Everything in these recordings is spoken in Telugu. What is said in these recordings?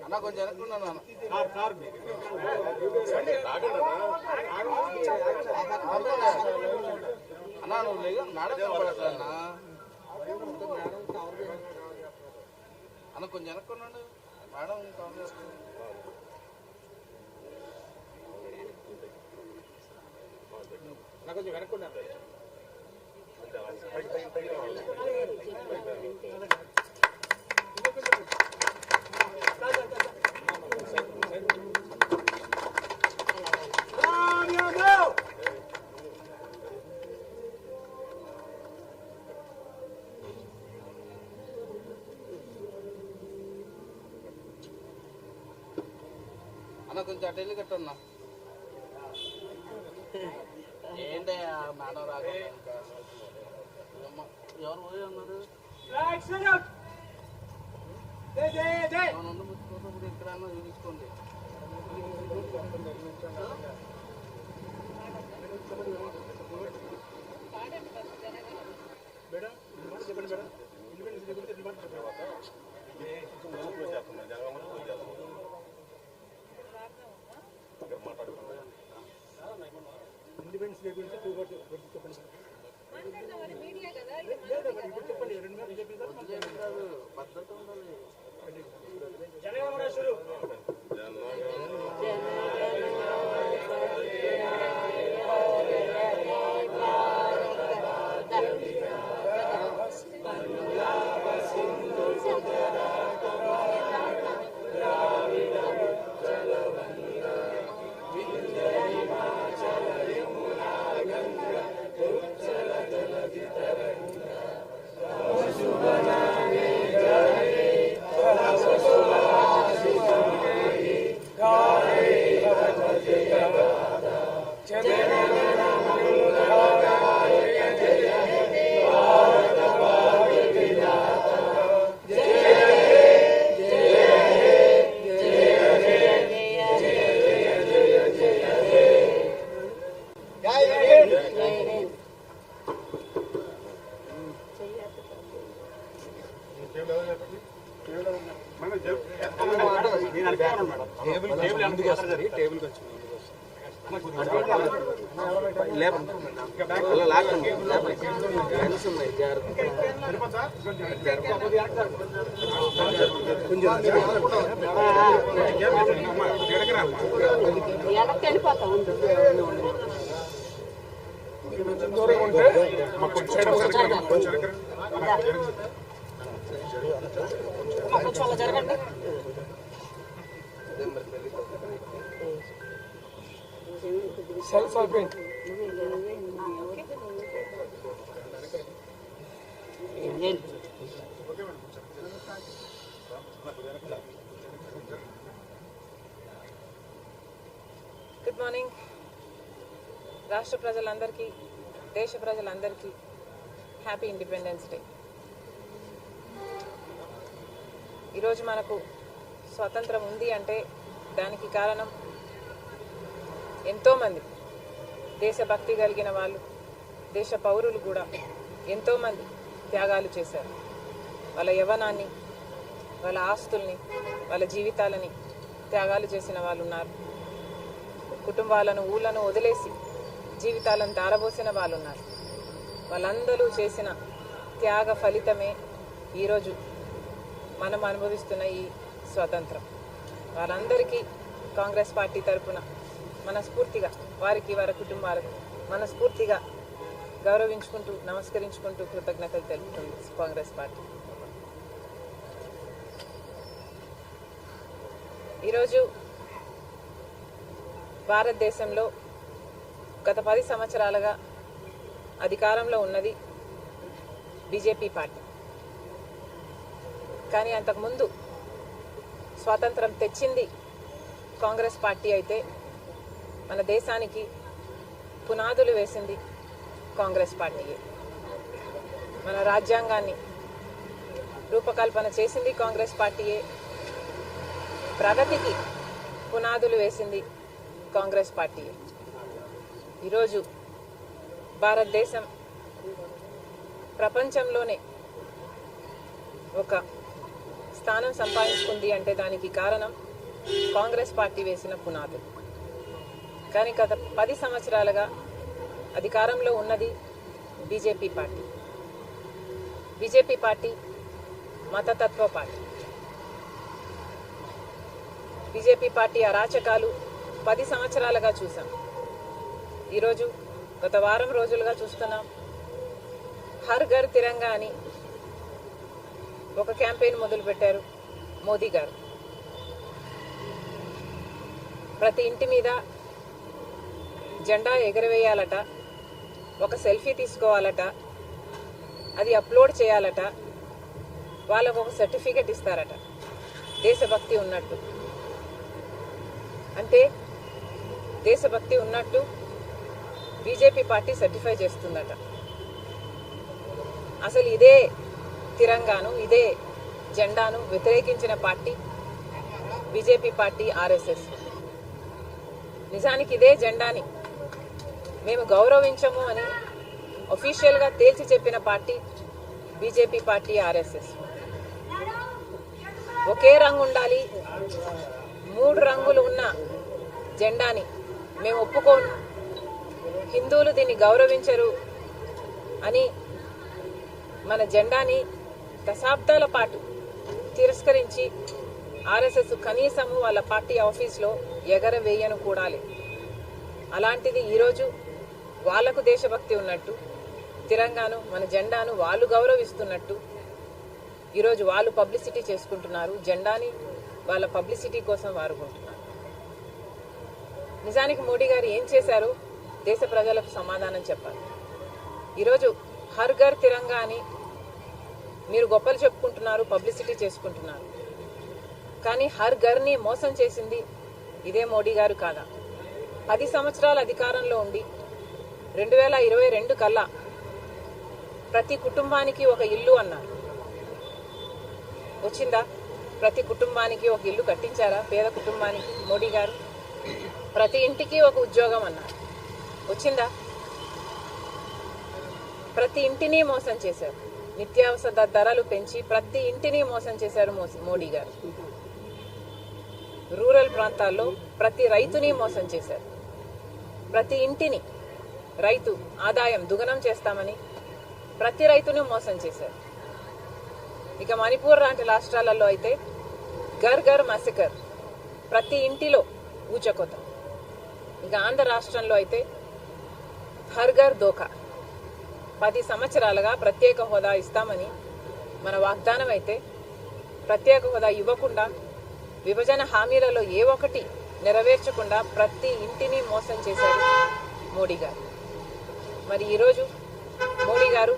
అన్న కొంచెం అనుకున్నాను అన్నా నువ్వు లేక మేడం పడట్లన్నా అన్న కొంచెం అనుకున్నాడు మేడం కవర్ చేస్తుంది కొంచెం వెనక్కున్నాను అన్న కొంచెం అటు వెళ్ళి కట్టన్నా ఏంటి మేడం రాగా ఎవరు పోయి అన్నారు ఎక్కడన్నా చూపించుకోండి ఇండిపెండెన్స్ డే గురించి చెప్పండి పద్ధతి ఉండాలి గుడ్ మార్నింగ్. రాష్ట్ర ప్రజలందరికీ, దేశ ప్రజలందరికీ హ్యాపీ ఇండిపెండెన్స్ డే. ఈరోజు మనకు స్వాతంత్రం ఉంది అంటే దానికి కారణం ఎంతోమంది దేశభక్తి కలిగిన వాళ్ళు, దేశ పౌరులు కూడా ఎంతోమంది త్యాగాలు చేశారు. వాళ్ళ యవ్వనాన్ని, వాళ్ళ ఆస్తుల్ని, వాళ్ళ జీవితాలని త్యాగాలు చేసిన వాళ్ళు ఉన్నారు. కుటుంబాలను, ఊళ్ళను వదిలేసి జీవితాలను దారబోసిన వాళ్ళు ఉన్నారు. వాళ్ళందరూ చేసిన త్యాగ ఫలితమే ఈరోజు మనం అనుభవిస్తున్న ఈ స్వాతంత్రం. వాళ్ళందరికీ కాంగ్రెస్ పార్టీ తరఫున మనస్ఫూర్తిగా, వారికి, వారి కుటుంబాలకు మనస్ఫూర్తిగా గౌరవించుకుంటూ, నమస్కరించుకుంటూ కృతజ్ఞతలు తెలుపుతుంది కాంగ్రెస్ పార్టీ. ఈరోజు భారతదేశంలో గత 10 సంవత్సరాలుగా అధికారంలో ఉన్నది బీజేపీ పార్టీ. కానీ అంతకుముందు స్వాతంత్రం తెచ్చింది కాంగ్రెస్ పార్టీ అయితే మన దేశానికి పునాదులు వేసింది కాంగ్రెస్ పార్టీయే. మన రాజ్యాంగాన్ని రూపకల్పన చేసింది కాంగ్రెస్ పార్టీయే. ప్రగతికి పునాదులు వేసింది కాంగ్రెస్ పార్టీయే. ఈరోజు భారతదేశం ప్రపంచంలోనే ఒక స్థానం సంపాదించుకుంది అంటే దానికి కారణం కాంగ్రెస్ పార్టీ వేసిన పునాదులు. కానీ గత 10 సంవత్సరాలుగా అధికారంలో ఉన్నది బీజేపీ పార్టీ. బీజేపీ పార్టీ మతతత్వ పార్టీ. బీజేపీ పార్టీ అరాచకాలు 10 సంవత్సరాలుగా చూసాం. ఈరోజు గత వారం రోజులుగా చూస్తున్నాం. హర్ ఘర్ తిరంగా అని ఒక క్యాంపెయిన్ మొదలుపెట్టారు మోదీ గారు. ప్రతి ఇంటి మీద జెండా ఎగరవేయాలట, ఒక సెల్ఫీ తీసుకోవాలట, అది అప్లోడ్ చేయాలట, వాళ్ళకు ఒక సర్టిఫికెట్ ఇస్తారట దేశభక్తి ఉన్నట్టు. అంటే దేశభక్తి ఉన్నట్టు బీజేపీ పార్టీ సర్టిఫై చేస్తుందట. అసలు ఇదే తిరంగాను, ఇదే జెండాను వ్యతిరేకించిన పార్టీ బీజేపీ పార్టీ, ఆర్ఎస్ఎస్. నిజానికి ఇదే జెండాని మేము గౌరవించము అని అఫీషియల్గా తేల్చి చెప్పిన పార్టీ బీజేపీ పార్టీ, ఆర్ఎస్ఎస్. ఒకే రంగు ఉండాలి, 3 రంగులు ఉన్న జెండాని మేము ఒప్పుకోను, హిందువులు దీన్ని గౌరవించరు అని మన జెండాని దశాబ్దాల పాటు తిరస్కరించి ఆర్ఎస్ఎస్ కనీసము వాళ్ళ పార్టీ ఆఫీస్లో ఎగరవేయను కూడాలి. అలాంటిది ఈరోజు వాళ్లకు దేశభక్తి ఉన్నట్టు, తిరంగాను మన జెండాను వాళ్ళు గౌరవిస్తున్నట్టు ఈరోజు వాళ్ళు పబ్లిసిటీ చేసుకుంటున్నారు. జెండాని వాళ్ళ పబ్లిసిటీ కోసం వాడుకుంటున్నారు. నిజానికి మోడీ గారు ఏం చేశారు దేశ ప్రజలకు సమాధానం చెప్పాలి. ఈరోజు హర్ ఘర్ తిరంగా అని మీరు గొప్పలు చెప్పుకుంటున్నారు, పబ్లిసిటీ చేసుకుంటున్నారు. కానీ హర్ ఘర్ని మోసం చేసింది ఇదే మోడీ గారు కాదా? 10 సంవత్సరాల అధికారంలో ఉండి 2022 కల్లా ప్రతి కుటుంబానికి ఒక ఇల్లు అన్నారు. వచ్చిందా? ప్రతి కుటుంబానికి ఒక ఇల్లు కట్టించారా? పేద కుటుంబానికి మోడీ గారు. ప్రతి ఇంటికి ఒక ఉద్యోగం అన్నారు. వచ్చిందా? ప్రతి ఇంటిని మోసం చేశారు. నిత్యావసర ధరలు పెంచి ప్రతి ఇంటిని మోసం చేశారు మోడీ గారు. రూరల్ ప్రాంతాల్లో ప్రతి రైతుని మోసం చేశారు. ప్రతి ఇంటిని రైతు ఆదాయం దుగనం చేస్తామని ప్రతి రైతుని మోసం చేశారు. ఇక మణిపూర్ లాంటి రాష్ట్రాలలో అయితే ఘర్ ఘర్ మసకర్, ప్రతి ఇంటిలో ఊచకోత. ఇక ఆంధ్ర రాష్ట్రంలో అయితే హర్ ఘర్ దోఖా. 10 సంవత్సరాలుగా ప్రత్యేక హోదా ఇస్తామని మన వాగ్దానం అయితే ప్రత్యేక హోదా ఇవ్వకుండా, విభజన హామీలలో ఏ ఒక్కటి నెరవేర్చకుండా ప్రతి ఇంటిని మోసం చేశారు మోడీ గారు. మరి ఈరోజు మోడీ గారు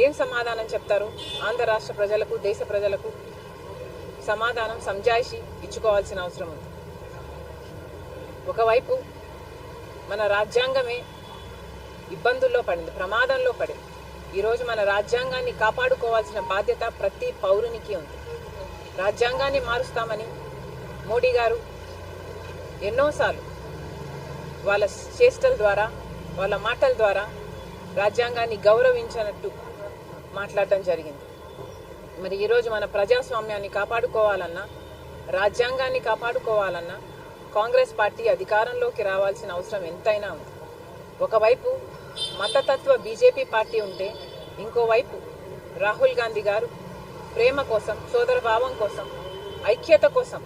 ఏం సమాధానం చెప్తారు? ఆంధ్ర రాష్ట్ర ప్రజలకు, దేశ ప్రజలకు సమాధానం సంజాయిషి ఇచ్చుకోవాల్సిన అవసరం ఉంది. ఒకవైపు మన రాజ్యాంగమే ఇబ్బందుల్లో పడింది, ప్రమాదంలో పడింది. ఈరోజు మన రాజ్యాంగాన్ని కాపాడుకోవాల్సిన బాధ్యత ప్రతి పౌరునికి ఉంది. రాజ్యాంగాన్ని మారుస్తామని మోడీ గారు ఎన్నోసార్లు వాళ్ళ చేష్టల ద్వారా, వాళ్ళ మాటల ద్వారా రాజ్యాంగాన్ని గౌరవించినట్టు మాట్లాడటం జరిగింది. మరి ఈరోజు మన ప్రజాస్వామ్యాన్ని కాపాడుకోవాలన్నా, రాజ్యాంగాన్ని కాపాడుకోవాలన్నా కాంగ్రెస్ పార్టీ అధికారంలోకి రావాల్సిన అవసరం ఎంతైనా ఉంది. ఒకవైపు మతతత్వ బీజేపీ పార్టీ ఉంటే, ఇంకోవైపు రాహుల్ గాంధీ గారు ప్రేమ కోసం, సోదరభావం కోసం, ఐక్యత కోసం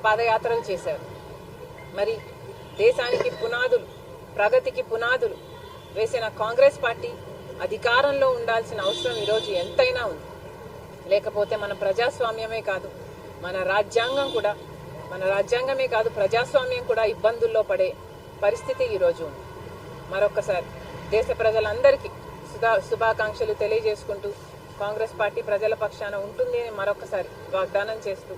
పాదయాత్రలు చేశారు. మరి దేశానికి పునాదులు, ప్రగతికి పునాదులు వేసిన కాంగ్రెస్ పార్టీ అధికారంలో ఉండాల్సిన అవసరం ఈరోజు ఎంతైనా ఉంది. లేకపోతే మన ప్రజాస్వామ్యమే కాదు, మన రాజ్యాంగమే కాదు, ప్రజాస్వామ్యం కూడా ఇబ్బందుల్లో పడే పరిస్థితి ఈరోజు ఉంది. మరొక్కసారి దేశ ప్రజలందరికీ శుభాకాంక్షలు తెలియజేసుకుంటూ కాంగ్రెస్ పార్టీ ప్రజల పక్షాన ఉంటుంది అని మరొకసారి వాగ్దానం చేస్తూ